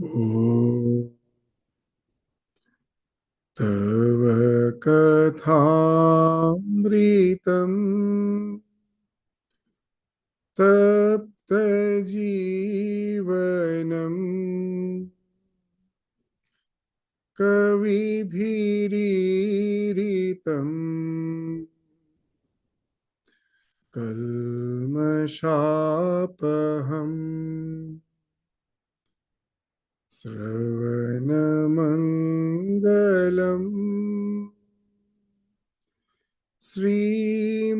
ॐ तव कथामृतम् तप्तजीवनम् कविभिरीरितम् कल्मषापहम् श्रवणमङ्गलम् श्रीमदाततम्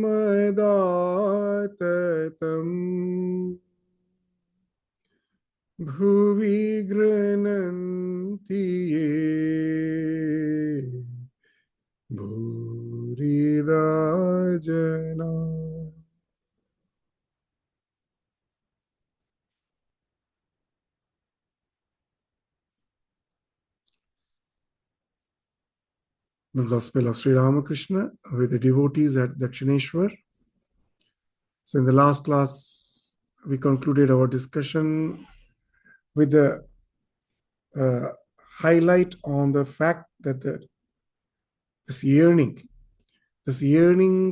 भुवि गृह्णन्ति ये भूरिदा जना. The Gospel of Sri Ramakrishna with the devotees at Dakshineshwar. So in the last class, we concluded our discussion with the highlight on the fact that this yearning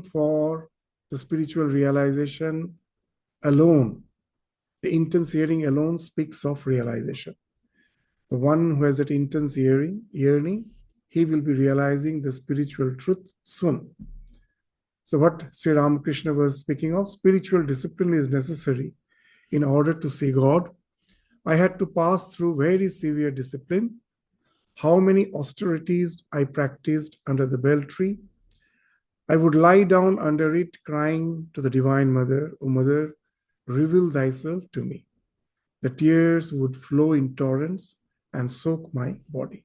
for the spiritual realization alone, the intense yearning alone speaks of realization. The one who has that intense yearning, he will be realizing the spiritual truth soon. So what Sri Ramakrishna was speaking of, spiritual discipline is necessary in order to see God. I had to pass through very severe discipline. How many austerities I practiced under the bell tree. I would lie down under it, crying to the Divine Mother, O Mother, reveal thyself to me. The tears would flow in torrents and soak my body.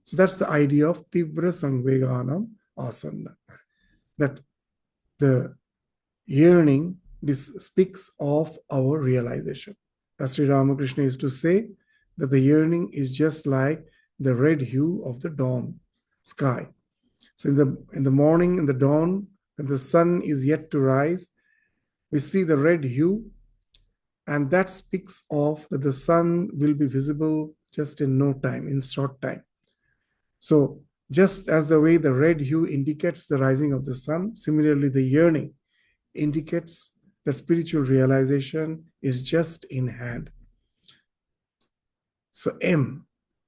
So that's the idea of Tibra Sangveganam Asanna. That the yearning, this speaks of our realization. As Sri Ramakrishna used to say, that the yearning is just like the red hue of the dawn sky. So in the morning, in the dawn, when the sun is yet to rise, we see the red hue, and that speaks of that the sun will be visible just in no time, in short time. So just as the way the red hue indicates the rising of the sun, similarly the yearning indicates that spiritual realization is just in hand. So M,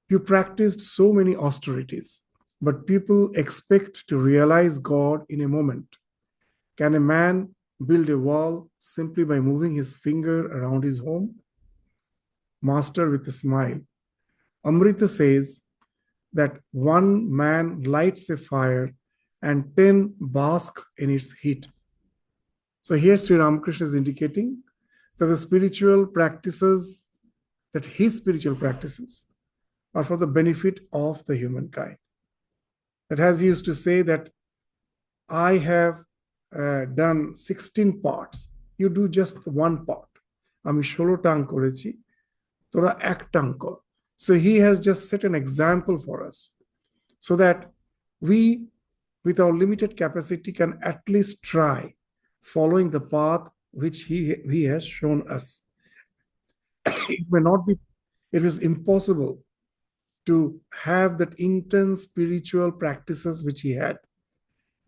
you practiced so many austerities, but people expect to realize God in a moment. Can a man build a wall simply by moving his finger around his home? Master with a smile. Amrita says that one man lights a fire and 10 bask in its heat. So here Sri Ramakrishna is indicating that the spiritual practices, that his spiritual practices are for the benefit of the humankind. That as he used to say that I have done 16 parts, you do just one part. আমি 16 করেছি, তোরা একটা কর. So he has just set an example for us so that we, with our limited capacity, can at least try following the path which he has shown us. It may not be, it is impossible to have that intense spiritual practices which he had.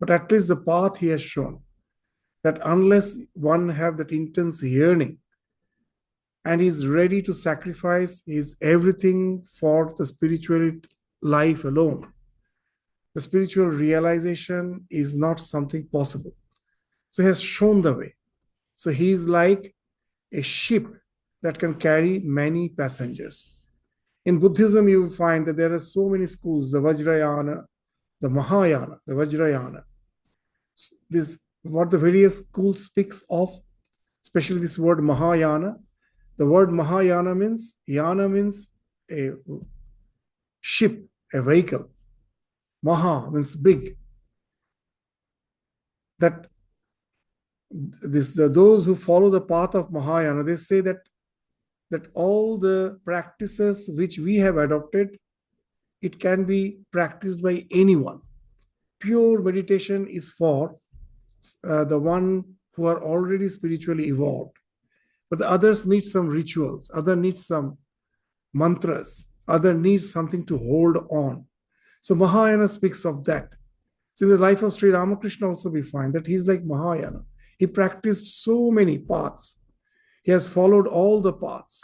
But at least the path he has shown, that unless one have that intense yearning and is ready to sacrifice his everything for the spiritual life alone, the spiritual realization is not something possible. So he has shown the way. So he is like a ship that can carry many passengers. In Buddhism, you will find that there are so many schools, the Vajrayana, the Mahayana, the Vajrayana. This, what the various schools speaks of, especially this word Mahayana. The word Mahayana means, yana means a ship, a vehicle. Maha means big. That those who follow the path of Mahayana, they say that all the practices which we have adopted, it can be practiced by anyone. Pure meditation is for the one who are already spiritually evolved. But the others need some rituals, other needs some mantras. Other needs something to hold on. So Mahayana speaks of that. So in the life of Sri Ramakrishna also we find that he's like Mahayana. He practiced so many paths. He has followed all the paths.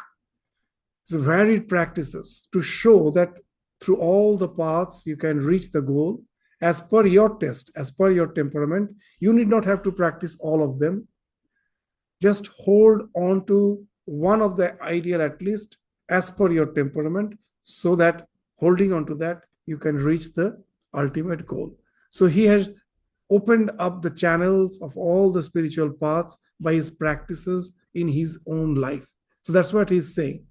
It's varied practices to show that through all the paths you can reach the goal as per your test, as per your temperament. You need not have to practice all of them. Just hold on to one of the ideal at least as per your temperament, so that holding on to that you can reach the ultimate goal. So he has opened up the channels of all the spiritual paths by his practices in his own life. So that's what he's saying,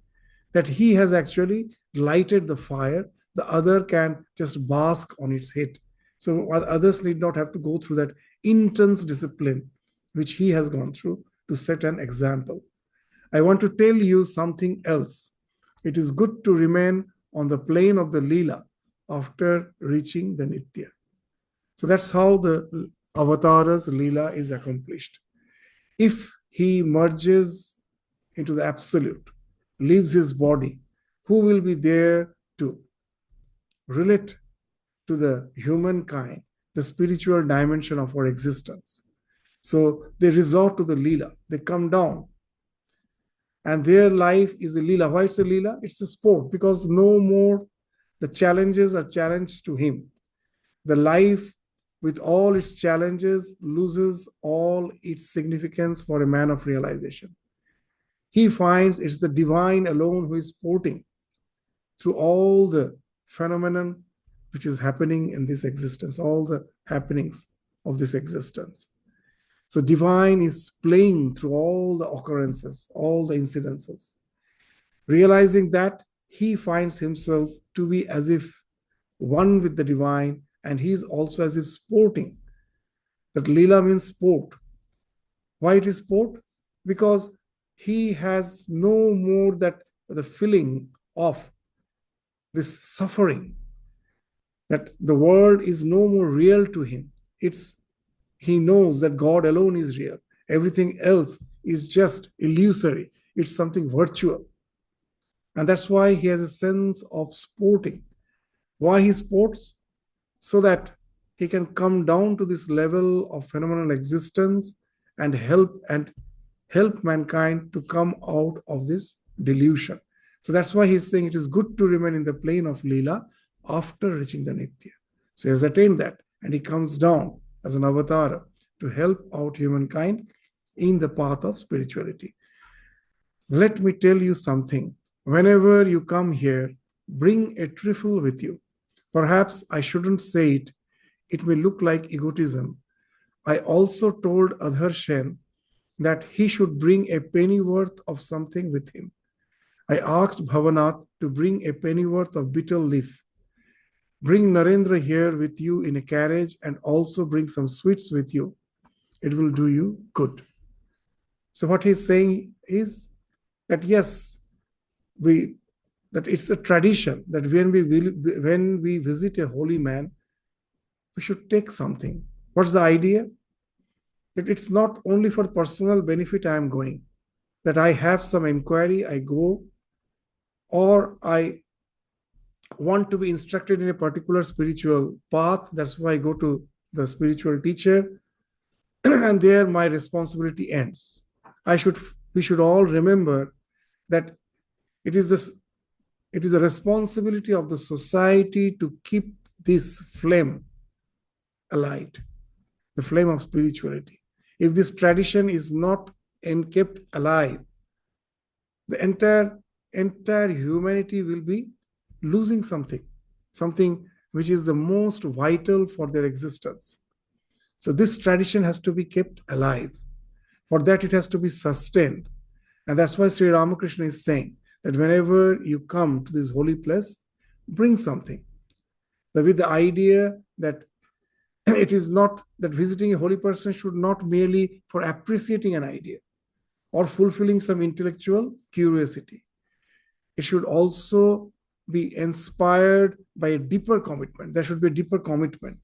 that he has actually lighted the fire, the other can just bask on its heat. So others need not have to go through that intense discipline which he has gone through to set an example. I want to tell you something else. It is good to remain on the plane of the Leela after reaching the Nitya. So that's how the Avatar's Leela is accomplished. If he merges into the absolute, leaves his body, who will be there to relate to the humankind, the spiritual dimension of our existence? So they resort to the Leela, they come down, and their life is a Leela. Why it's a Leela? It's a sport, because no more the challenges are challenged to him. The life with all its challenges loses all its significance for a man of realization. He finds it's the divine alone who is sporting through all the phenomenon which is happening in this existence, all the happenings of this existence. So divine is playing through all the occurrences, all the incidences. Realizing that, he finds himself to be as if one with the divine, and he is also as if sporting. That Leela means sport. Why it is sport? Because he has no more that the feeling of this suffering, that the world is no more real to him. He knows that God alone is real. Everything else is just illusory. It's something virtual. And that's why he has a sense of sporting. Why he sports? So that he can come down to this level of phenomenal existence and help mankind to come out of this delusion. So that's why he's saying it is good to remain in the plane of Leela after reaching the Nitya. So he has attained that, and he comes down as an avatar to help out humankind in the path of spirituality. Let me tell you something. Whenever you come here, bring a trifle with you. Perhaps I shouldn't say it. It may look like egotism. I also told Adhar Sen that he should bring a pennyworth of something with him. I asked Bhavanath to bring a pennyworth of betel leaf. Bring Narendra here with you in a carriage, and also bring some sweets with you. It will do you good. So what he's saying is that yes, that it's a tradition that when we visit a holy man, we should take something. What's the idea? That it's not only for personal benefit I am going, that I have some inquiry, I go, or I want to be instructed in a particular spiritual path, that's why I go to the spiritual teacher, and there my responsibility ends. We should all remember that it is the responsibility of the society to keep this flame alight, the flame of spirituality. If this tradition is not kept alive, the entire humanity will be losing something which is the most vital for their existence. So this tradition has to be kept alive. For that, it has to be sustained. And that's why Sri Ramakrishna is saying that whenever you come to this holy place, bring something. With the idea that it is not that visiting a holy person should not merely for appreciating an idea or fulfilling some intellectual curiosity. It should also be inspired by a deeper commitment. There should be a deeper commitment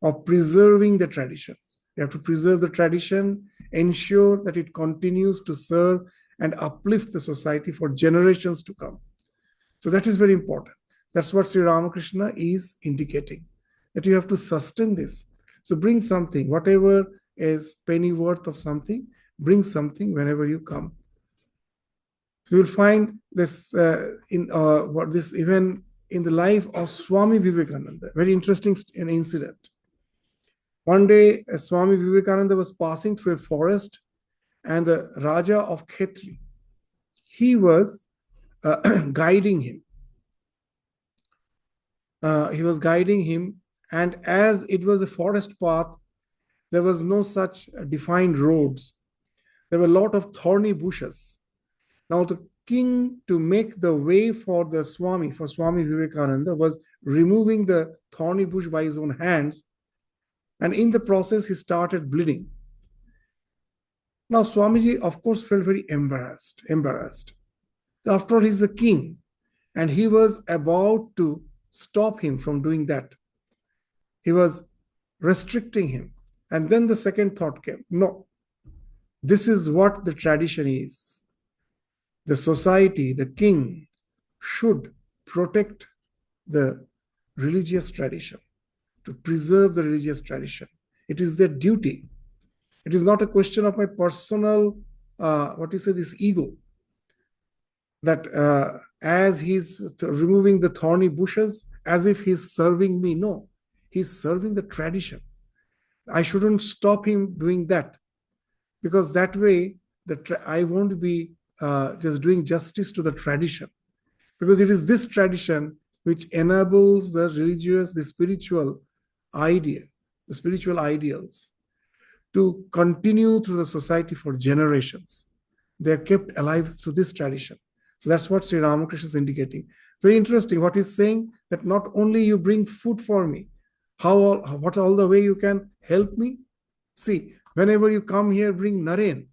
of preserving the tradition. You have to preserve the tradition, ensure that it continues to serve and uplift the society for generations to come. So that is very important. That's what Sri Ramakrishna is indicating, that you have to sustain this. So bring something, whatever is penny worth of something, bring something whenever you come. So you'll find this even in the life of Swami Vivekananda. Very interesting incident. One day, Swami Vivekananda was passing through a forest, and the Raja of Khetri, he was guiding him. And as it was a forest path, there was no such defined roads. There were a lot of thorny bushes. Now the king, to make the way for Swami Vivekananda, was removing the thorny bush by his own hands, and in the process he started bleeding. Now Swamiji, of course, felt very embarrassed. After all, he's the king, and he was about to stop him from doing that. He was restricting him. And then the second thought came, no, this is what the tradition is. The society, the king, should protect the religious tradition, to preserve the religious tradition. It is their duty. It is not a question of my personal, this ego, that as he's removing the thorny bushes, as if he's serving me. No, he's serving the tradition. I shouldn't stop him doing that, because that way I won't be just doing justice to the tradition, because it is this tradition which enables the religious, the spiritual idea, the spiritual ideals to continue through the society for generations. They are kept alive through this tradition. So that's what Sri Ramakrishna is indicating. Very interesting what he's saying, that not only you bring food for me, what all the way you can help me? See, whenever you come here, bring Naren.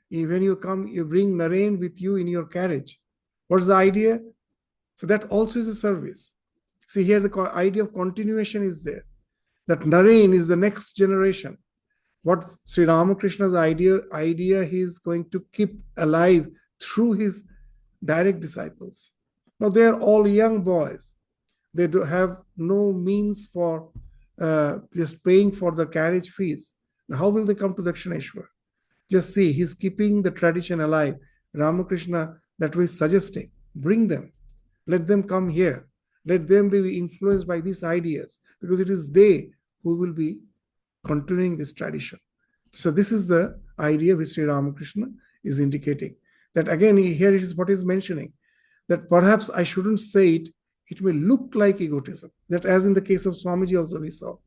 When you come, you bring Naren with you in your carriage. What's the idea? So that also is a service. See, here the idea of continuation is there. That Naren is the next generation. What Sri Ramakrishna's idea he is going to keep alive through his direct disciples. Now they are all young boys. They do have no means for just paying for the carriage fees. Now, how will they come to Dakshineshwar? Just see, he's keeping the tradition alive. Ramakrishna, that way suggesting, bring them. Let them come here. Let them be influenced by these ideas, because it is they who will be continuing this tradition. So this is the idea which Sri Ramakrishna is indicating. That again, here it is what he's mentioning, that perhaps I shouldn't say it. It may look like egotism. That, as in the case of Swamiji also we saw,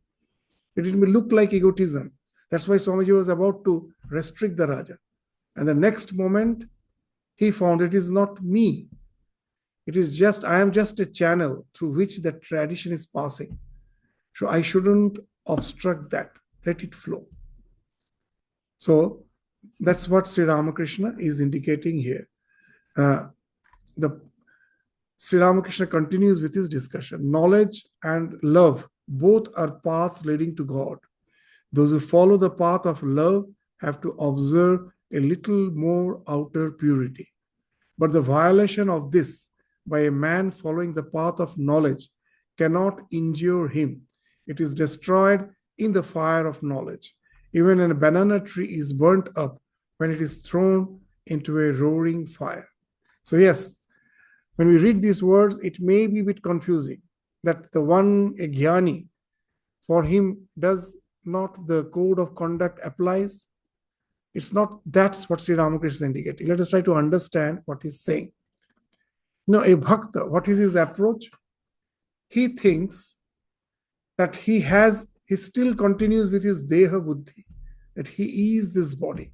that it may look like egotism. That's why Swamiji was about to restrict the Raja. And the next moment, he found it is not me. It is just, I am just a channel through which the tradition is passing. So I shouldn't obstruct that. Let it flow. So that's what Sri Ramakrishna is indicating here. Sri Ramakrishna continues with his discussion. Knowledge and love, both are paths leading to God. Those who follow the path of love have to observe a little more outer purity. But the violation of this by a man following the path of knowledge cannot injure him. It is destroyed in the fire of knowledge. Even a banana tree is burnt up when it is thrown into a roaring fire. So yes, when we read these words, it may be a bit confusing that the one, a jnani, for him does not the code of conduct applies. It's not, that's what Sri Ramakrishna is indicating. Let us try to understand what he's saying. A bhakta, what is his approach? He thinks that he still continues with his deha buddhi, that he is this body.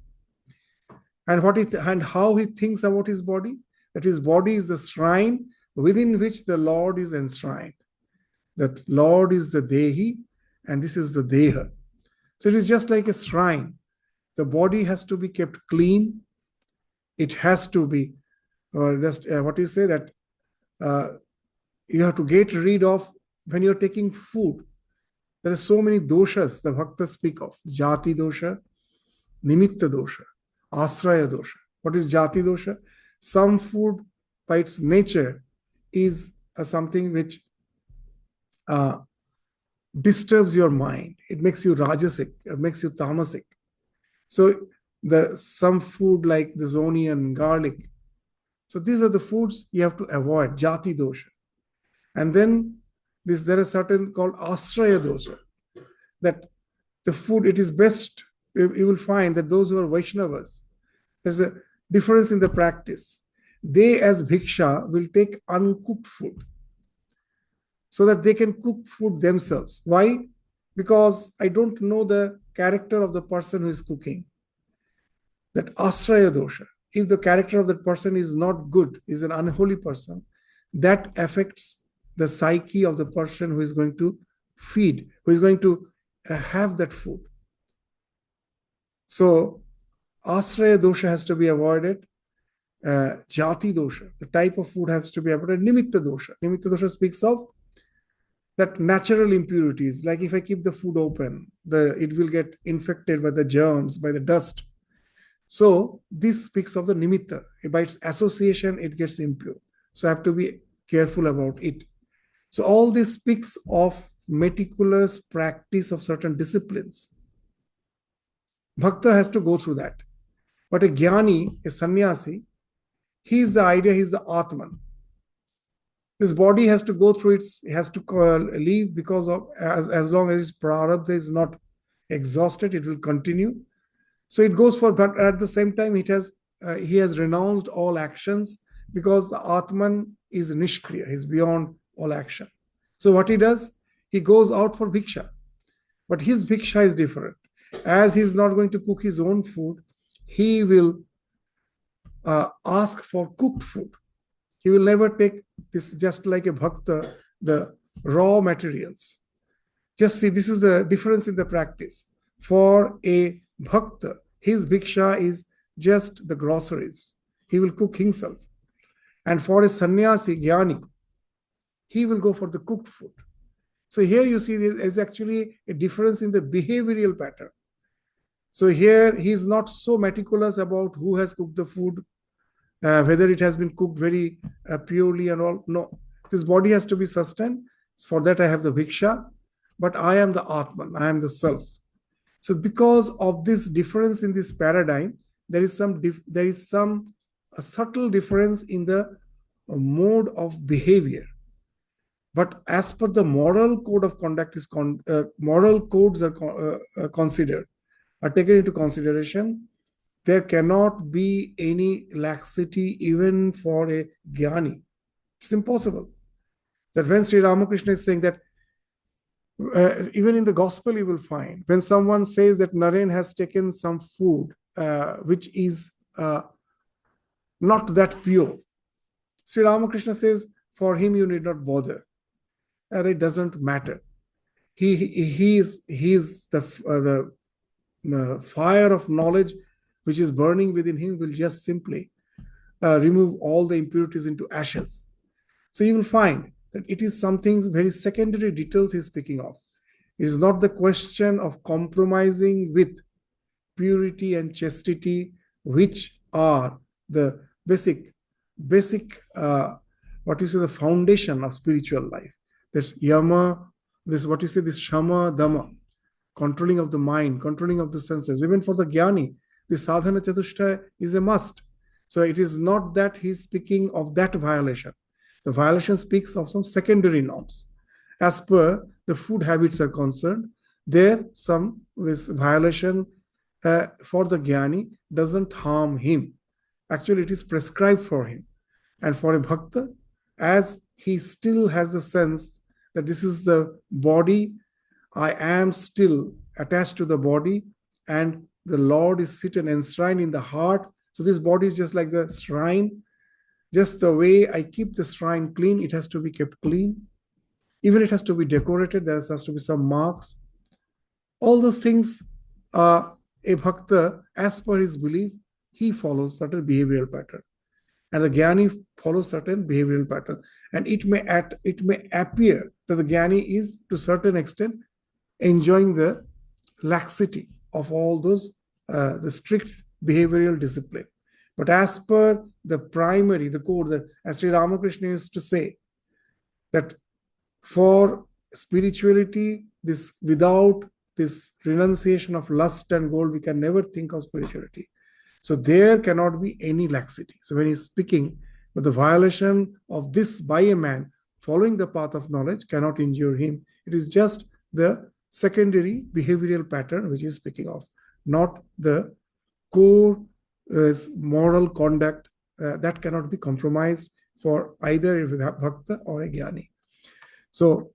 And how he thinks about his body, that his body is the shrine within which the Lord is enshrined. That Lord is the dehi, and this is the deha. So it is just like a shrine. The body has to be kept clean. It has to be, that you have to get rid of when you're taking food. There are so many doshas the bhaktas speak of. Jati dosha, nimitta dosha, asraya dosha. What is jati dosha? Some food by its nature is something which disturbs your mind. It makes you rajasic, it makes you tamasic. So some food like this onion, garlic. So these are the foods you have to avoid, jati dosha. And then there is certain called asraya dosha, that the food, it is best, you will find that those who are Vaishnavas, there's a difference in the practice. They as bhiksha will take uncooked food so that they can cook food themselves. Why? Because I don't know the character of the person who is cooking. That asraya dosha, if the character of that person is not good, is an unholy person, that affects the psyche of the person who is going to feed, who is going to have that food. So asraya dosha has to be avoided. Jati dosha, the type of food has to be avoided. Nimitta dosha. Nimitta dosha speaks of that natural impurities, like if I keep the food open, it will get infected by the germs, by the dust. So this speaks of the nimitta. By its association, it gets impure. So I have to be careful about it. So all this speaks of meticulous practice of certain disciplines. Bhakta has to go through that. But a jnani, a sannyasi, he is the idea, he is the Atman. This body has to go through it has to leave because of, as long as its prarabdha is not exhausted, it will continue. So it goes for, but at the same time, he has renounced all actions because the Atman is nishkriya, he's beyond all action. So what he does, he goes out for bhiksha. But his bhiksha is different. As he's not going to cook his own food, he will ask for cooked food. He will never take this, just like a bhakta, the raw materials. Just see, this is the difference in the practice. For a bhakta, his bhiksha is just the groceries. He will cook himself. And for a sannyasi, jnani, he will go for the cooked food. So here you see there is actually a difference in the behavioral pattern. So here he is not so meticulous about who has cooked the food, whether it has been cooked very purely and all. No, this body has to be sustained. For that I have the bhiksha, but I am the Atman, I am the self. So because of this difference in this paradigm, there is a subtle difference in the mode of behavior. But as per the moral code of conduct, moral codes are considered, are taken into consideration. There cannot be any laxity even for a jnani. It's impossible. That when Sri Ramakrishna is saying that, even in the gospel you will find, when someone says that Naren has taken some food which is not that pure, Sri Ramakrishna says, for him you need not bother. And it doesn't matter. He is the fire of knowledge which is burning within him will just simply remove all the impurities into ashes. So you will find that it is something very secondary details he's speaking of. It is not the question of compromising with purity and chastity, which are the basic the foundation of spiritual life. There's yama, this shama, dhamma, controlling of the mind, controlling of the senses. Even for the jnani, the sadhana chatushtaya is a must. So it is not that he's speaking of that violation. The violation speaks of some secondary norms. As per the food habits are concerned, this violation for the jnani doesn't harm him. Actually, it is prescribed for him. And for a bhakta, as he still has the sense that this is the body, I am still attached to the body, and the Lord is seated enshrined in the heart. So this body is just like the shrine. Just the way I keep the shrine clean, it has to be kept clean. Even it has to be decorated, there has to be some marks. All those things, a bhakta, as per his belief, he follows certain behavioral pattern. And the jnani follows certain behavioral pattern. And it may appear that the jnani is, to a certain extent, enjoying the laxity of all those, the strict behavioral discipline. But as per the primary, the core, as Sri Ramakrishna used to say, that for spirituality, this without this renunciation of lust and gold, we can never think of spirituality. So there cannot be any laxity. So when he's speaking, but the violation of this by a man following the path of knowledge cannot injure him. It is just the secondary behavioral pattern which he's speaking of, not the core moral conduct that cannot be compromised for either a bhakta or a jnani. So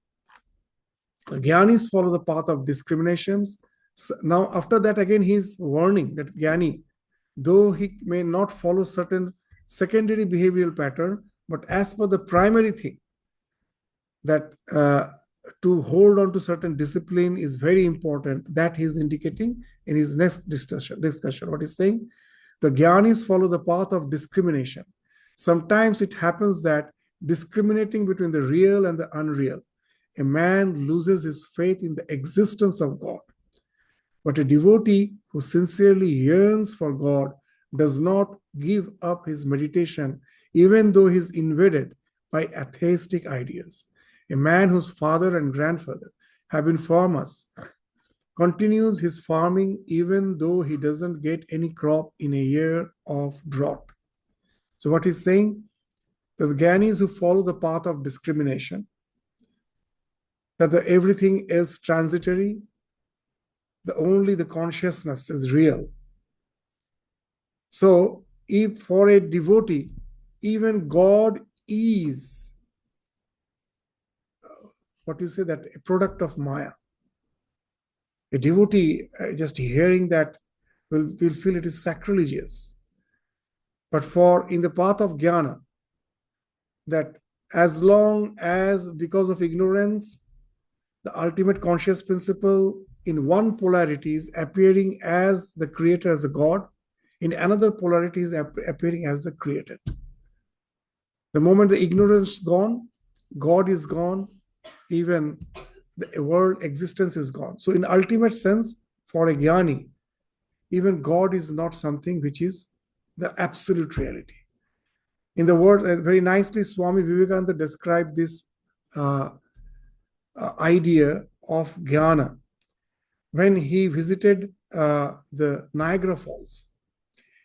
jnanis follow the path of discriminations. So now after that again he's warning that jnani, though he may not follow certain secondary behavioral pattern, but as per the primary thing, that to hold on to certain discipline is very important, that he's indicating in his next discussion. What he's saying, the jnanis follow the path of discrimination. Sometimes it happens that discriminating between the real and the unreal, a man loses his faith in the existence of God. But a devotee who sincerely yearns for God does not give up his meditation, even though he is invaded by atheistic ideas. A man whose father and grandfather have been farmers continues his farming even though he doesn't get any crop in a year of drought. So what he's saying, the jnanis who follow the path of discrimination, that everything else transitory, only the consciousness is real. So if for a devotee, even God is, what you say, that a product of Maya. A devotee, just hearing that, will feel it is sacrilegious. But for in the path of jnana, that as long as because of ignorance, the ultimate conscious principle in one polarity is appearing as the creator, as the God, in another polarity is appearing as the created. The moment the ignorance is gone, God is gone, even the world existence is gone. So in ultimate sense, for a jnani, even God is not something which is the absolute reality. In the word, very nicely, Swami Vivekananda described this idea of jnana when he visited the Niagara Falls.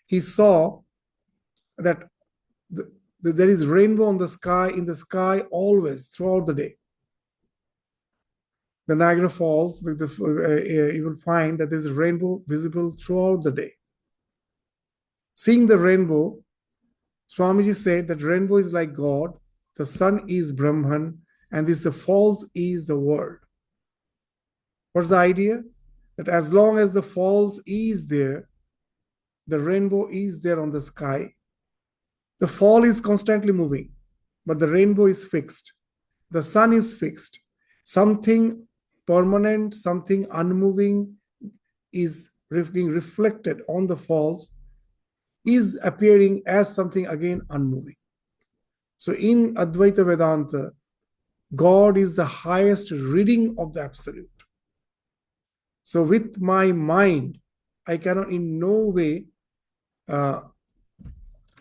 He saw that there is rainbow in the sky always throughout the day. The Niagara Falls, you will find that there is a rainbow visible throughout the day. Seeing the rainbow, Swamiji said that rainbow is like God, the sun is Brahman, and the falls is the world. What's the idea? That as long as the falls is there, the rainbow is there on the sky. The fall is constantly moving, but the rainbow is fixed. The sun is fixed. Something permanent, something unmoving is being reflected on the falls, is appearing as something again unmoving. So in Advaita Vedanta, God is the highest reading of the absolute. So with my mind, I cannot in no way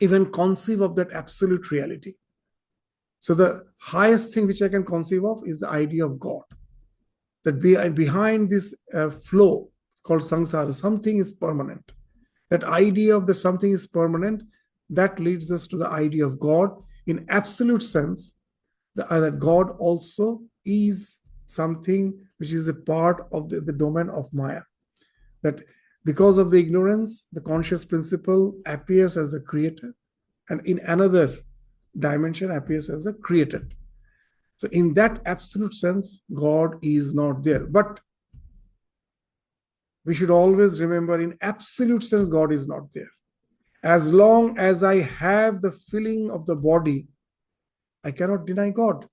even conceive of that absolute reality. So the highest thing which I can conceive of is the idea of God. That behind this flow called samsara, something is permanent. That idea of that something is permanent, that leads us to the idea of God in absolute sense, that God also is something which is a part of the domain of Maya. That because of the ignorance, the conscious principle appears as the creator, and in another dimension appears as the created. So in that absolute sense, God is not there. But we should always remember, in absolute sense, God is not there. As long as I have the feeling of the body, I cannot deny God.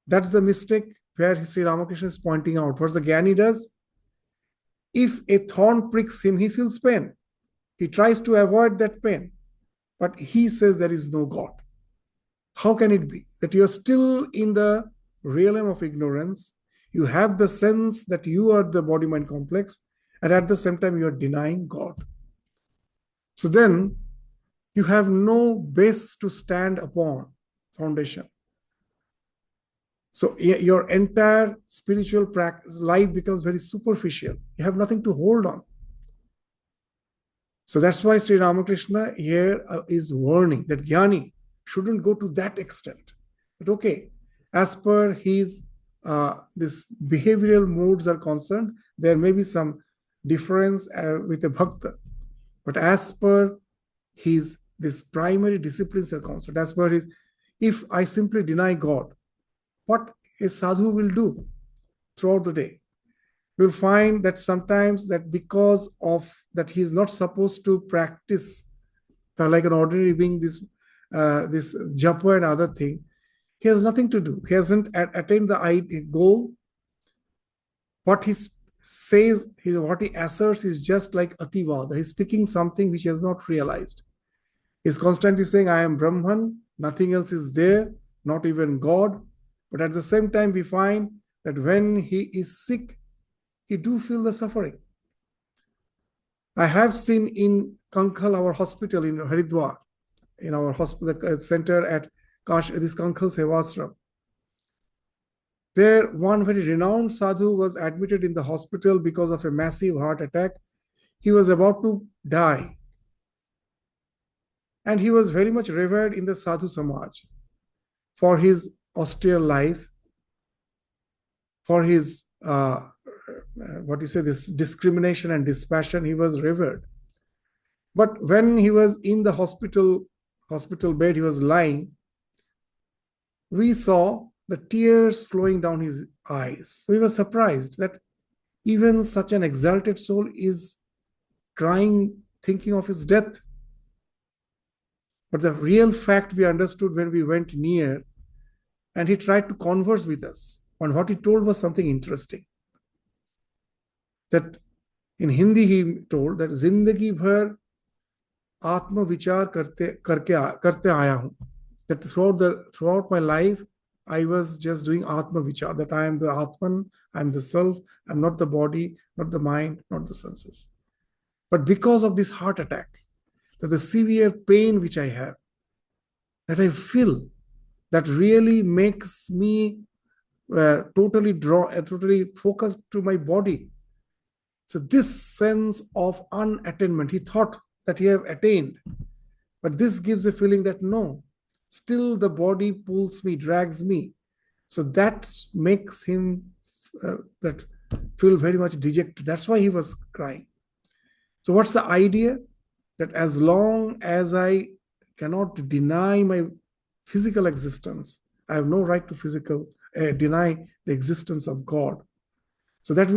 That's the mistake where Sri Ramakrishna is pointing out. What the Jnani does, if a thorn pricks him, he feels pain. He tries to avoid that pain. But he says there is no God. How can it be that you are still in the realm of ignorance? You have the sense that you are the body-mind complex, and at the same time you are denying God. So then you have no base to stand upon, foundation. So your entire spiritual practice, life becomes very superficial. You have nothing to hold on. So that's why Sri Ramakrishna here is warning that Jnani shouldn't go to that extent. But okay, as per his this behavioral modes are concerned, there may be some difference with a bhakta. But as per his this primary disciplines are concerned, as per his, if I simply deny God, what a sadhu will do throughout the day, you'll find that sometimes that because of that he is not supposed to practice like an ordinary being this japa and other thing, he has nothing to do. He hasn't attained the goal. What he says, what he asserts is just like ativada. He's speaking something which he has not realized. He's constantly saying, I am Brahman, nothing else is there, not even God. But at the same time, we find that when he is sick, he do feel the suffering. I have seen in Kankhal, our hospital in Haridwar, in our hospital center at this Kankhal Sevasram. There, one very renowned sadhu was admitted in the hospital because of a massive heart attack. He was about to die. And he was very much revered in the sadhu samaj for his austere life, for his this discrimination and dispassion. He was revered. But when he was in the hospital bed, he was lying, we saw the tears flowing down his eyes. So he was surprised that even such an exalted soul is crying, thinking of his death. But the real fact we understood when we went near, and he tried to converse with us. And what he told was something interesting. That in Hindi he told that Zindagi bhar Atma Vichar karte aaya hu. That throughout my life, I was just doing Atma Vichar, that I am the Atman, I am the self, I'm not the body, not the mind, not the senses. But because of this heart attack, that the severe pain which I have, that I feel, that really makes me totally focused to my body. So this sense of unattainment, he thought that he have attained, but this gives a feeling that no, still the body pulls me, drags me. So that makes him that feel very much dejected. That's why he was crying. So what's the idea? That as long as I cannot deny my physical existence, I have no right to deny the existence of God. So that's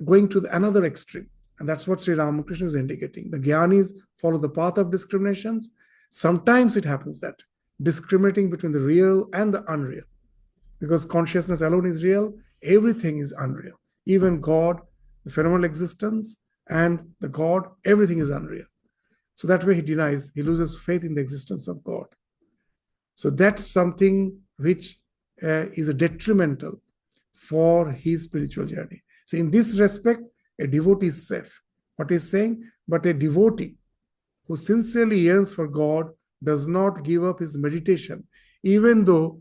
going to another extreme. And that's what Sri Ramakrishna is indicating. The Jnanis follow the path of discriminations. Sometimes it happens that discriminating between the real and the unreal. Because consciousness alone is real, everything is unreal. Even God, the phenomenal existence, and the God, everything is unreal. So that way he loses faith in the existence of God. So that's something which is a detrimental for his spiritual journey. So in this respect, a devotee is safe. What he's saying, but a devotee who sincerely yearns for God does not give up his meditation, even though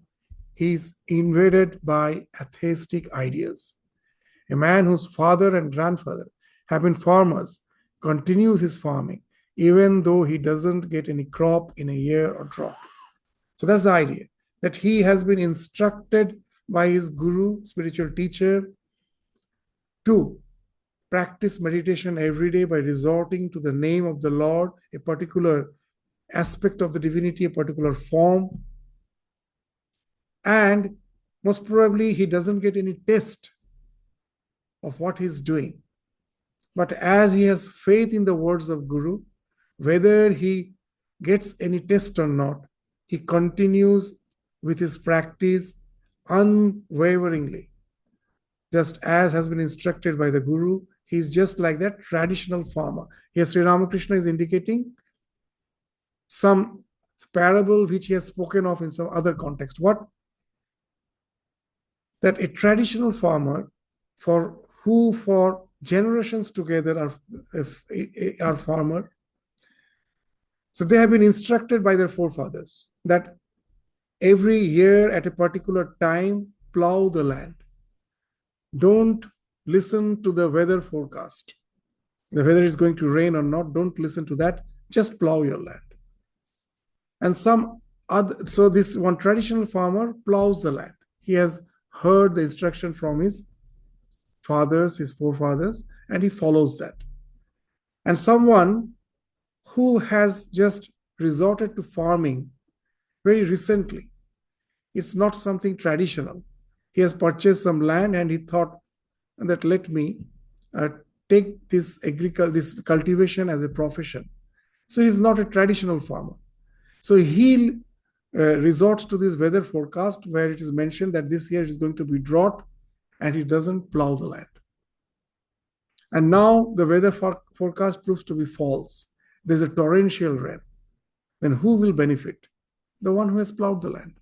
he is invaded by atheistic ideas. A man whose father and grandfather have been farmers continues his farming, even though he doesn't get any crop in a year or drought. So that's the idea, that he has been instructed by his guru, spiritual teacher, to practice meditation every day by resorting to the name of the Lord, a particular aspect of the divinity, a particular form. And most probably he doesn't get any taste of what he's doing. But as he has faith in the words of Guru, whether he gets any test or not, he continues with his practice unwaveringly. Just as has been instructed by the Guru, he is just like that traditional farmer. Here Sri Ramakrishna is indicating some parable which he has spoken of in some other context. What? That a traditional farmer for generations together are farmer. So they have been instructed by their forefathers that Every year at a particular time, plow the land. Don't listen to the weather forecast. The whether it's going to rain or not, don't listen to that. Just plow your land. And so this one traditional farmer plows the land. He has heard the instruction from his fathers, his forefathers, and he follows that. And someone who has just resorted to farming very recently, it's not something traditional. He has purchased some land and he thought that let me take this cultivation as a profession. So he's not a traditional farmer. So he resorts to this weather forecast where it is mentioned that this year is going to be drought, and he doesn't plow the land. And now the weather forecast proves to be false. There's a torrential rain. Then who will benefit? The one who has plowed the land.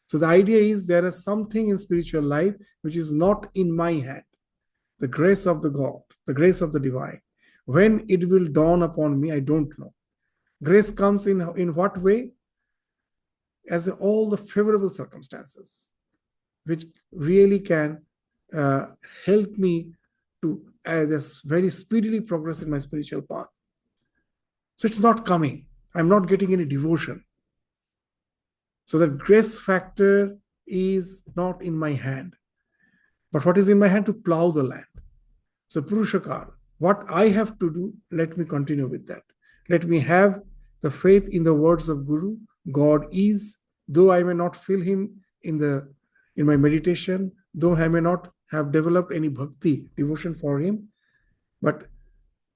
So the idea is there is something in spiritual life which is not in my hand. The grace of the God, the grace of the divine. When it will dawn upon me, I don't know. Grace comes in what way? As all the favorable circumstances, which really can help me to just very speedily progress in my spiritual path. So it's not coming. I'm not getting any devotion. So the grace factor is not in my hand. But what is in my hand? To plow the land. So Purushakar, what I have to do, let me continue with that. Let me have the faith in the words of Guru. God is, though I may not feel him in my meditation, though I may not have developed any bhakti, devotion for him, but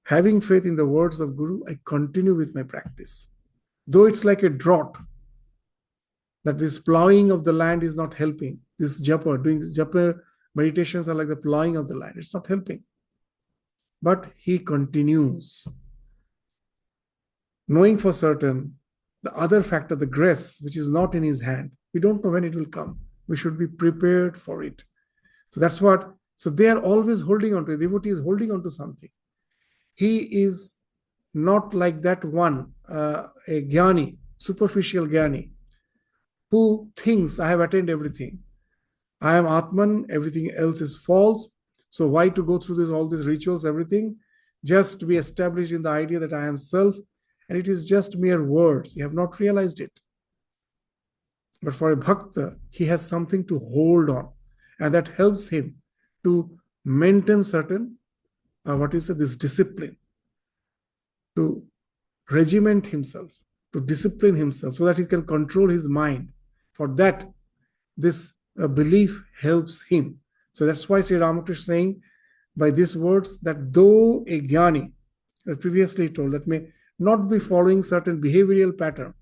having faith in the words of Guru, I continue with my practice. Though it's like a drought, that this plowing of the land is not helping. This doing this japa meditations are like the plowing of the land. It's not helping. But he continues. Knowing for certain the other factor, the grace, which is not in his hand. We don't know when it will come. We should be prepared for it. So that's what, so they are always holding on to, the devotee is holding on to something. He is not like that one, a jnani, superficial jnani, who thinks I have attained everything. I am Atman, everything else is false. So why to go through all these rituals, everything? Just to be established in the idea that I am self, and it is just mere words. You have not realized it. But for a bhakta, he has something to hold on, and that helps him to maintain certain, this discipline, to regiment himself, to discipline himself so that he can control his mind. For that, this belief helps him. So that's why Sri Ramakrishna is saying by these words that though a jnani, as previously told, that may not be following certain behavioral pattern,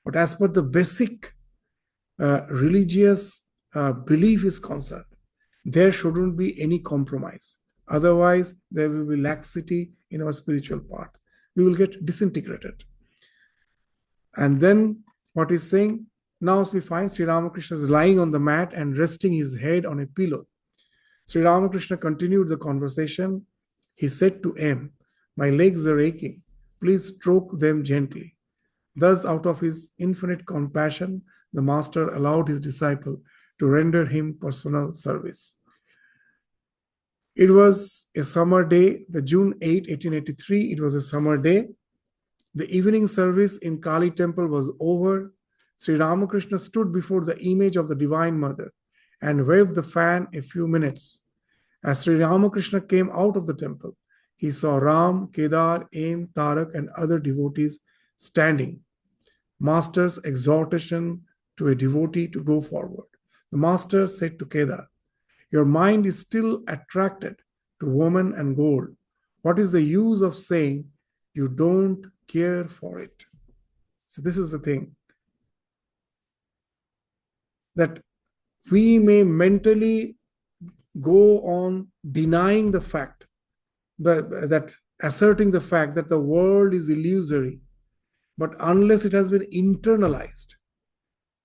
but as per the basic religious belief is concerned, there shouldn't be any compromise. Otherwise, there will be laxity in our spiritual part. We will get disintegrated. And then what he's saying, now we find Sri Ramakrishna is lying on the mat and resting his head on a pillow. Sri Ramakrishna continued the conversation. He said to M, my legs are aching. Please stroke them gently. Thus, out of his infinite compassion, the master allowed his disciple to render him personal service. It was a summer day, the June 8, 1883. It was a summer day. The evening service in Kali temple was over. Sri Ramakrishna stood before the image of the Divine Mother and waved the fan a few minutes. As Sri Ramakrishna came out of the temple, he saw Ram, Kedar, Aim, Tarak, and other devotees standing. Master's exhortation to a devotee to go forward. The master said to Kedar, your mind is still attracted to woman and gold. What is the use of saying you don't care for it? So this is the thing, that we may mentally go on denying the fact, that asserting the fact that the world is illusory, but unless it has been internalized,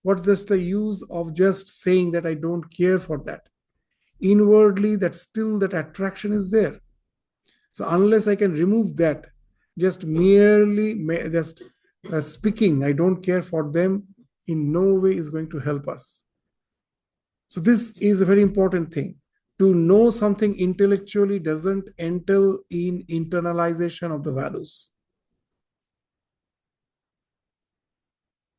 what's just the use of just saying that I don't care for that? Inwardly, that still that attraction is there. So unless I can remove that, just merely speaking, I don't care for them, in no way is going to help us. So this is a very important thing. To know something intellectually doesn't entail in internalization of the values.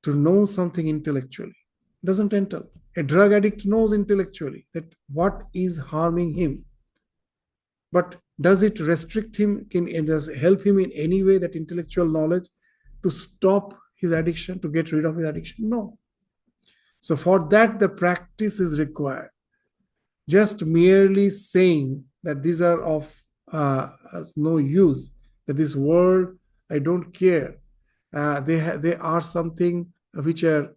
To know something intellectually doesn't entail. A drug addict knows intellectually that what is harming him. But does it restrict him? Does it help him in any way, that intellectual knowledge, to stop his addiction, to get rid of his addiction? No. So for that, the practice is required. Just merely saying that these are of no use, that this world, I don't care, they are something which are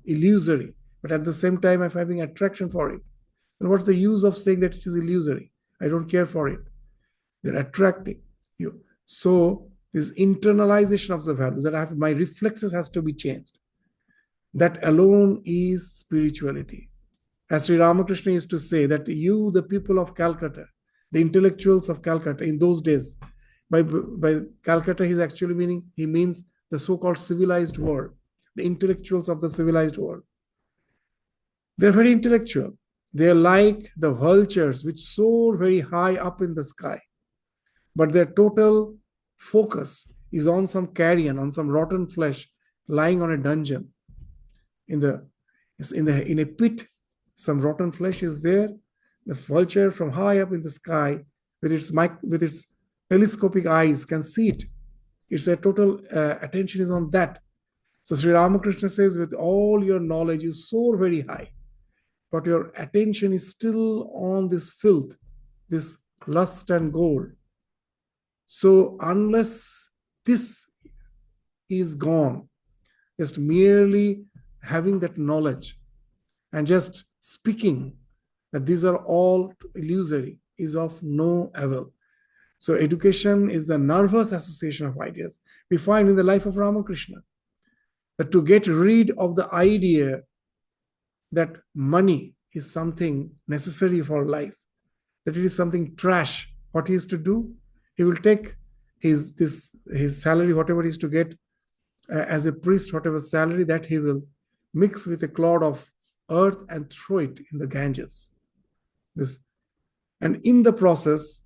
illusory, but at the same time I'm having attraction for it. And what's the use of saying that it is illusory? I don't care for it. They're attracting you. So this internalization of the values, that I have, my reflexes has to be changed. That alone is spirituality. As Sri Ramakrishna used to say, that you, the people of Calcutta, the intellectuals of Calcutta in those days, by Calcutta, he's actually meaning, he means the so-called civilized world, the intellectuals of the civilized world. They're very intellectual. They're like the vultures which soar very high up in the sky, but their total focus is on some carrion, on some rotten flesh lying on a dungeon in a pit. Some rotten flesh is there. The vulture from high up in the sky with its telescopic eyes can see it. Its a total attention is on that. So Sri Ramakrishna says, with all your knowledge, you soar very high, but your attention is still on this filth, this lust and gold. So unless this is gone, just merely having that knowledge and just speaking that these are all illusory is of no avail. So education is the nervous association of ideas. We find in the life of Ramakrishna that to get rid of the idea that money is something necessary for life, that it is something trash, what he is to do, he will take his salary, whatever he is to get as a priest, whatever salary, that he will mix with a clod of earth and throw it in the Ganges. And in the process,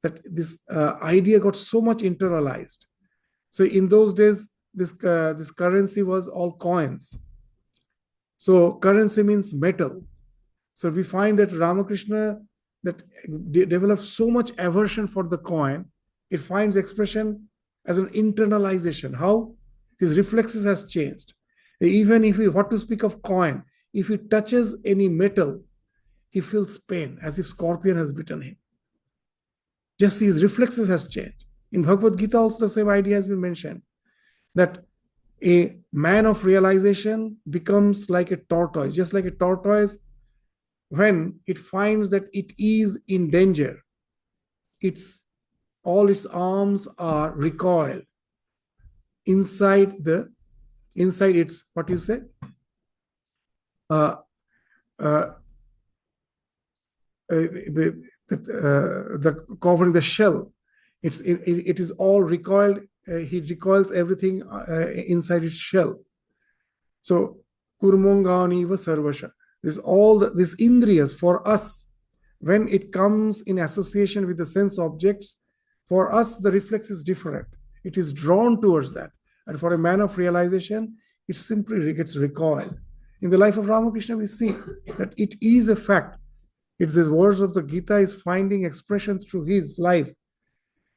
that this idea got so much internalized. So in those days, this currency was all coins. So currency means metal. So we find that Ramakrishna that developed so much aversion for the coin, it finds expression as an internalization. How? His reflexes has changed. Even if what to speak of coin, if he touches any metal, he feels pain as if scorpion has bitten him. Just see, his reflexes has changed. In Bhagavad Gita also the same idea has been mentioned, that a man of realization becomes like a tortoise. Just like a tortoise, when it finds that it is in danger, all its arms are recoiled inside its, what you say, the covering, the shell. It is all recoiled. He recoils everything inside its shell. So kurmongani va sarvasha. This indriyas for us, when it comes in association with the sense objects, for us the reflex is different. It is drawn towards that. And for a man of realization, it simply gets recoiled. In the life of Ramakrishna, we see that it is a fact. It's the words of the Gita is finding expression through his life,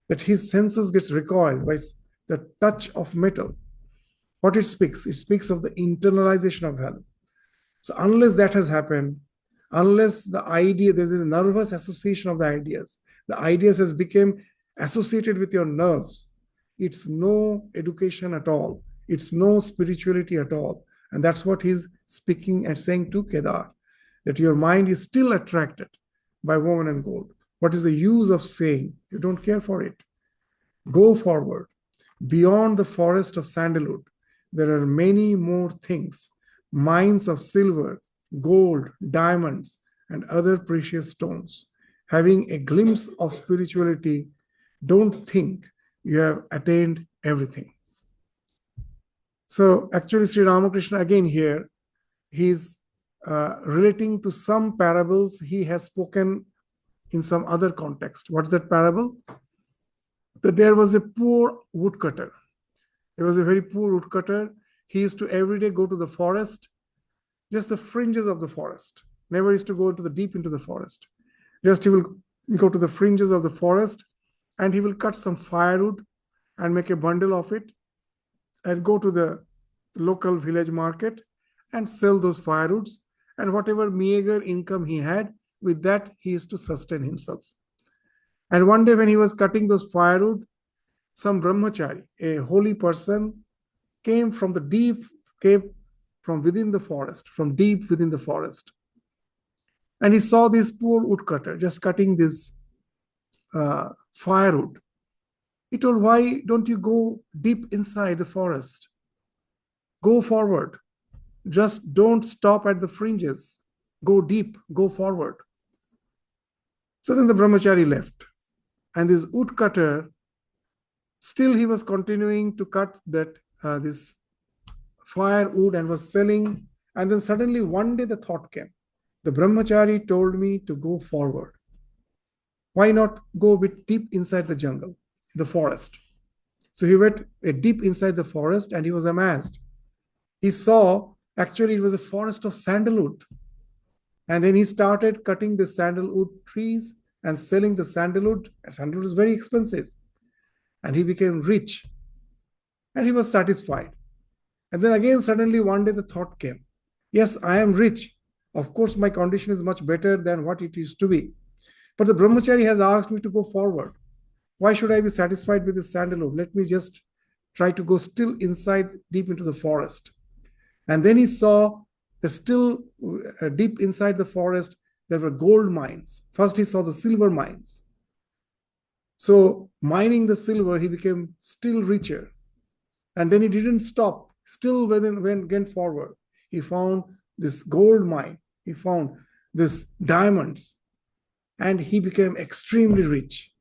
that his senses gets recoiled by the touch of metal. What it speaks of the internalization of value. So unless that has happened, unless the idea, there's a nervous association of the ideas has become associated with your nerves, it's no education at all. It's no spirituality at all. And that's what he's speaking and saying to Kedar, that your mind is still attracted by woman and gold. What is the use of saying you don't care for it? Go forward. Beyond the forest of sandalwood, there are many more things, mines of silver, gold, diamonds, and other precious stones. Having a glimpse of spirituality, don't think you have attained everything. So actually, Sri Ramakrishna again here, he's relating to some parables he has spoken in some other context. What's that parable? That there was a poor woodcutter. There was a very poor woodcutter. He used to every day go to the forest, just the fringes of the forest. Never used to go into the deep into the forest. Just he will go to the fringes of the forest and he will cut some firewood and make a bundle of it and go to the local village market and sell those firewoods. And whatever meager income he had, with that he used to sustain himself. And one day when he was cutting those firewood, some brahmachari, a holy person, came from the deep, came from within the forest, from deep within the forest. And he saw this poor woodcutter just cutting this firewood. He told, why don't you go deep inside the forest? Go forward. Just don't stop at the fringes. Go deep, go forward. So then the brahmachari left. And this woodcutter, still he was continuing to cut that this firewood and was selling. And then suddenly one day the thought came. The brahmachari told me to go forward. Why not go a bit deep inside the jungle, the forest? So he went deep inside the forest and he was amazed. He saw actually it was a forest of sandalwood. And then he started cutting the sandalwood trees and selling the sandalwood. And sandalwood is very expensive. And he became rich. And he was satisfied. And then again, suddenly one day the thought came, yes, I am rich. Of course, my condition is much better than what it used to be. But the brahmachari has asked me to go forward. Why should I be satisfied with this sandalwood? Let me just try to go still inside, deep into the forest. And then he saw that still deep inside the forest, there were gold mines. First, he saw the silver mines. So mining the silver, he became still richer. And then he didn't stop. Still went forward. He found this gold mine. He found this diamonds. And he became extremely rich.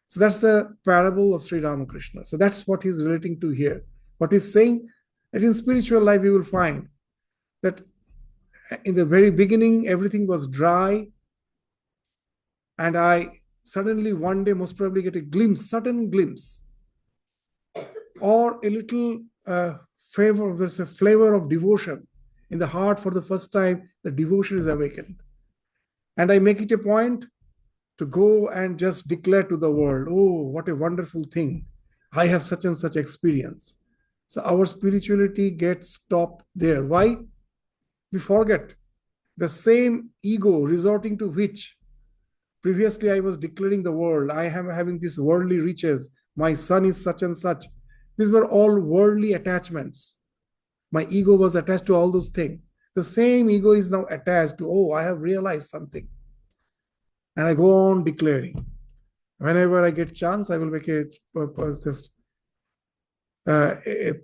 So that's the parable of Sri Ramakrishna. So that's what he's relating to here. What he's saying that in spiritual life, we will find that in the very beginning, everything was dry. And I suddenly one day most probably get a glimpse, sudden glimpse, or a little favor, there's a flavor of devotion in the heart for the first time, the devotion is awakened. And I make it a point to go and just declare to the world, oh, what a wonderful thing. I have such and such experience. So our spirituality gets stopped there. Why? We forget the same ego resorting to which previously I was declaring the world, I am having these worldly riches, my son is such and such. These were all worldly attachments. My ego was attached to all those things. The same ego is now attached to, oh, I have realized something. And I go on declaring. Whenever I get chance, I will make a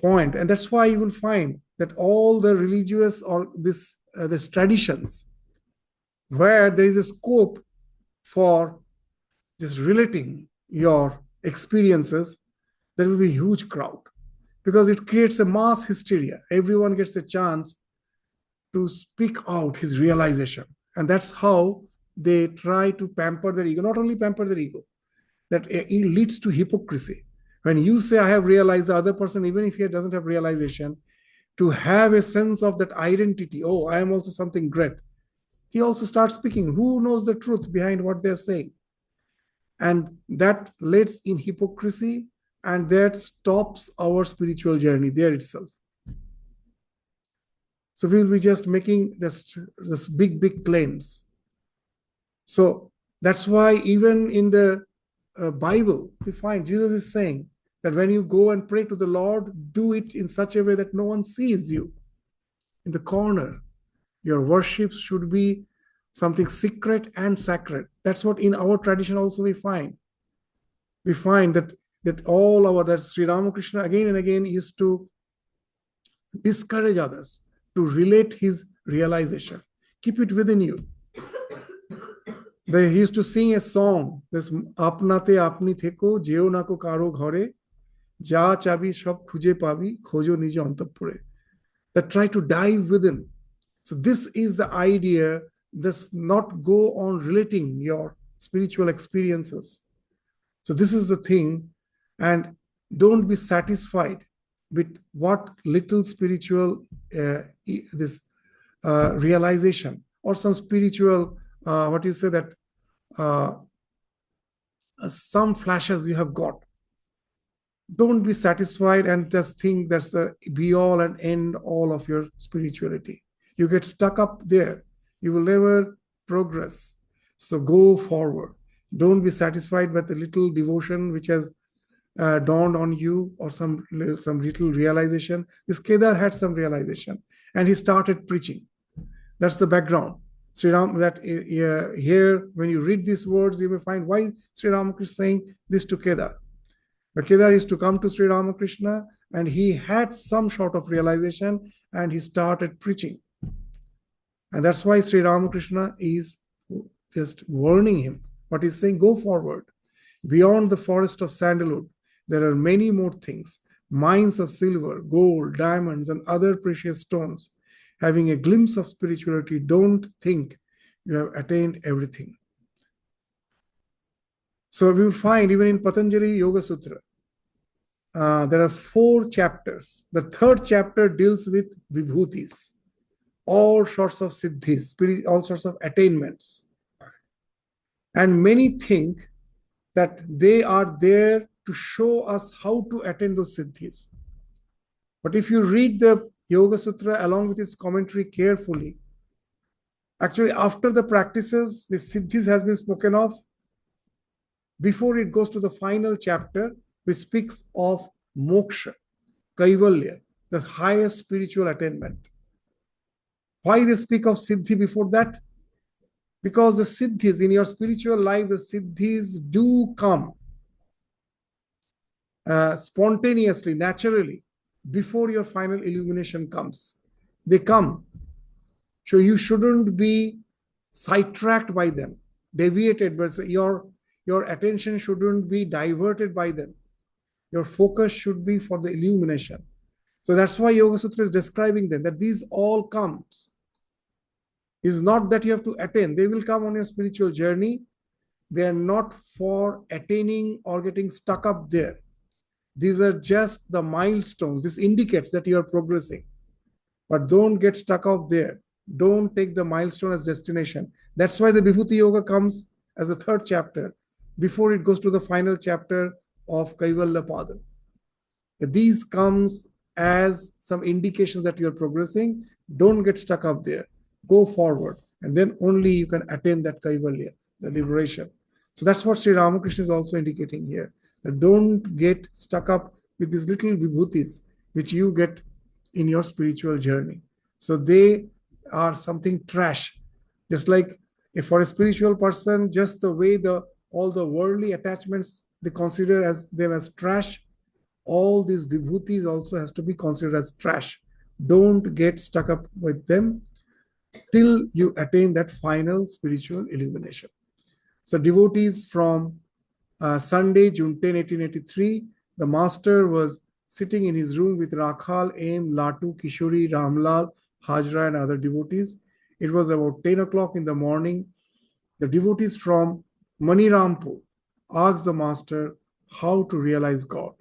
point. And that's why you will find that all the religious or this traditions where there is a scope for just relating your experiences, there will be a huge crowd because it creates a mass hysteria. Everyone gets a chance to speak out his realization. And that's how they try to pamper their ego, not only pamper their ego, that it leads to hypocrisy. When you say, I have realized, the other person, even if he doesn't have realization, to have a sense of that identity, oh, I am also something great. He also starts speaking. Who knows the truth behind what they're saying? And that leads in hypocrisy, and that stops our spiritual journey there itself. So we'll be just making this big claims. So that's why even in the Bible, we find Jesus is saying that when you go and pray to the Lord, do it in such a way that no one sees you in the corner. Your worship should be something secret and sacred. That's what in our tradition also we find. We find that that Sri Ramakrishna again and again used to discourage others to relate his realization. Keep it within you. He used to sing a song, this Apnate apni theko jeo nako karo ghore, যা চাবি সব খুঁজে পাবি, খোঁজো নিজ অন্তঃপুরে। That try to dive within. So this is the idea. Does not go on relating your spiritual experiences. So this is the thing, and don't be satisfied with what little spiritual this realization or some spiritual what you say that uh, some flashes you have got. Don't be satisfied and just think that's the be all and end all of your spirituality. You get stuck up there, you will never progress. So go forward. Don't be satisfied with the little devotion which has dawned on you, or some little realization. This Kedar had some realization and he started preaching. That's the background. Sri Ram, that here, when you read these words, you may find why Sri Ramakrishna is saying this to Kedar. But Kedar is to come to Sri Ramakrishna, and he had some sort of realization and he started preaching. And that's why Sri Ramakrishna is just warning him. But he's saying, go forward. Beyond the forest of sandalwood, there are many more things, mines of silver, gold, diamonds, and other precious stones. Having a glimpse of spirituality, don't think you have attained everything. So we will find even in Patanjali Yoga Sutra, there are 4 chapters. The 3rd chapter deals with vibhutis, all sorts of siddhis, all sorts of attainments. And many think that they are there to show us how to attain those siddhis. But if you read the Yoga Sutra along with its commentary carefully, actually after the practices, the siddhis has been spoken of before it goes to the final chapter, which speaks of moksha, kaivalya, the highest spiritual attainment. Why they speak of siddhi before that? Because the siddhis in your spiritual life, the siddhis do come spontaneously, naturally, before your final illumination comes. They come. So you shouldn't be sidetracked by them, deviated, but your attention shouldn't be diverted by them. Your focus should be for the illumination. So that's why Yoga Sutra is describing them, that these all comes. Is not that you have to attain. They will come on your spiritual journey. They are not for attaining or getting stuck up there. These are just the milestones. This indicates that you are progressing. But don't get stuck up there. Don't take the milestone as destination. That's why the Vibhuti Yoga comes as the 3rd chapter before it goes to the final chapter of Kaivalya Pada. These comes as some indications that you're progressing. Don't get stuck up there. Go forward, and then only you can attain that Kaivalya, the liberation. So that's what Sri Ramakrishna is also indicating here. That don't get stuck up with these little vibhutis which you get in your spiritual journey. So they are something trash. Just like if for a spiritual person, just the way all the worldly attachments they consider as them as trash, all these vibhutis also has to be considered as trash. Don't get stuck up with them till you attain that final spiritual illumination. So devotees from Sunday, June 10, 1883, the master was sitting in his room with Rakhal, Aim, Latu, Kishori, Ramlal, Hajra, and other devotees. It was about 10 o'clock in the morning. The devotees from Manirampur asked the master how to realize God.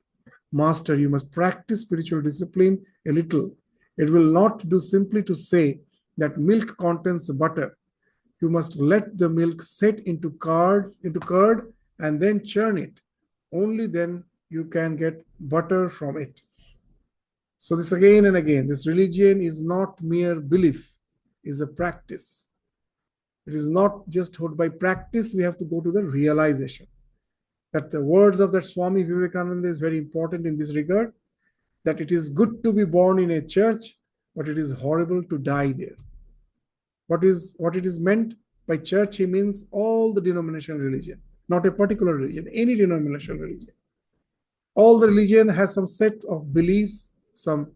Master, you must practice spiritual discipline a little. It will not do simply to say that milk contains butter. You must let the milk set into curd and then churn it. Only then you can get butter from it. So this again and again, this religion is not mere belief, it is a practice. It is not just taught by practice, we have to go to the realization. That the words of that Swami Vivekananda is very important in this regard, that it is good to be born in a church, but it is horrible to die there. What it is meant by church, he means all the denominational religion, not a particular religion, any denominational religion. All the religion has some set of beliefs, some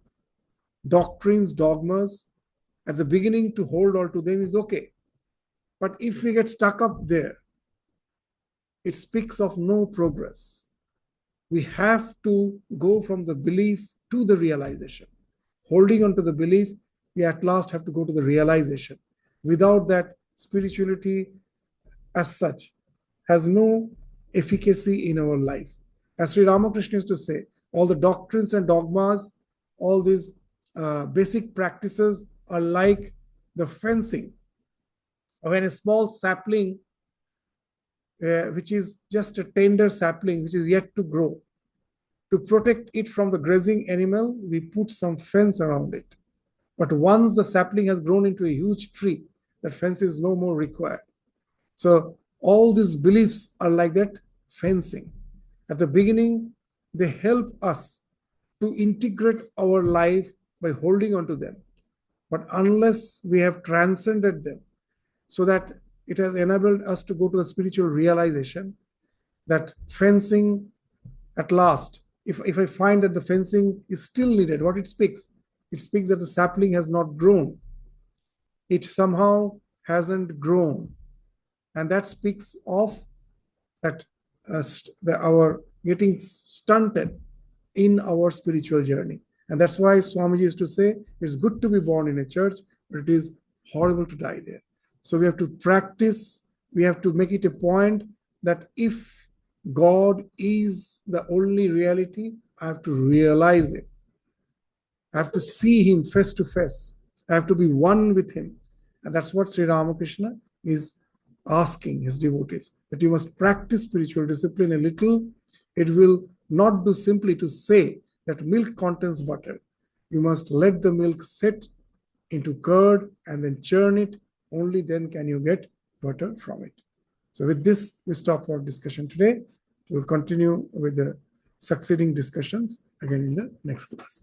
doctrines, dogmas. At the beginning, to hold on to them is okay. But if we get stuck up there, it speaks of no progress. We have to go from the belief to the realization. Holding on to the belief, we at last have to go to the realization. Without that, spirituality as such has no efficacy in our life. As Sri Ramakrishna used to say, all the doctrines and dogmas, all these basic practices are like the fencing. When a small sapling, which is just a tender sapling, which is yet to grow, to protect it from the grazing animal, we put some fence around it. But once the sapling has grown into a huge tree, that fence is no more required. So all these beliefs are like that fencing. At the beginning, they help us to integrate our life by holding on to them. But unless we have transcended them, so that it has enabled us to go to the spiritual realization, that fencing at last, if I find that the fencing is still needed, what it speaks? It speaks that the sapling has not grown. It somehow hasn't grown. And that speaks of that our getting stunted in our spiritual journey. And that's why Swamiji used to say, it's good to be born in a church, but it is horrible to die there. So we have to practice, we have to make it a point that if God is the only reality, I have to realize it. I have to see him face to face. I have to be one with him. And that's what Sri Ramakrishna is asking his devotees, that you must practice spiritual discipline a little. It will not do simply to say that milk contains butter. You must let the milk set into curd and then churn it. Only then can you get butter from it. So with this, we stop our discussion today. We'll continue with the succeeding discussions again in the next class.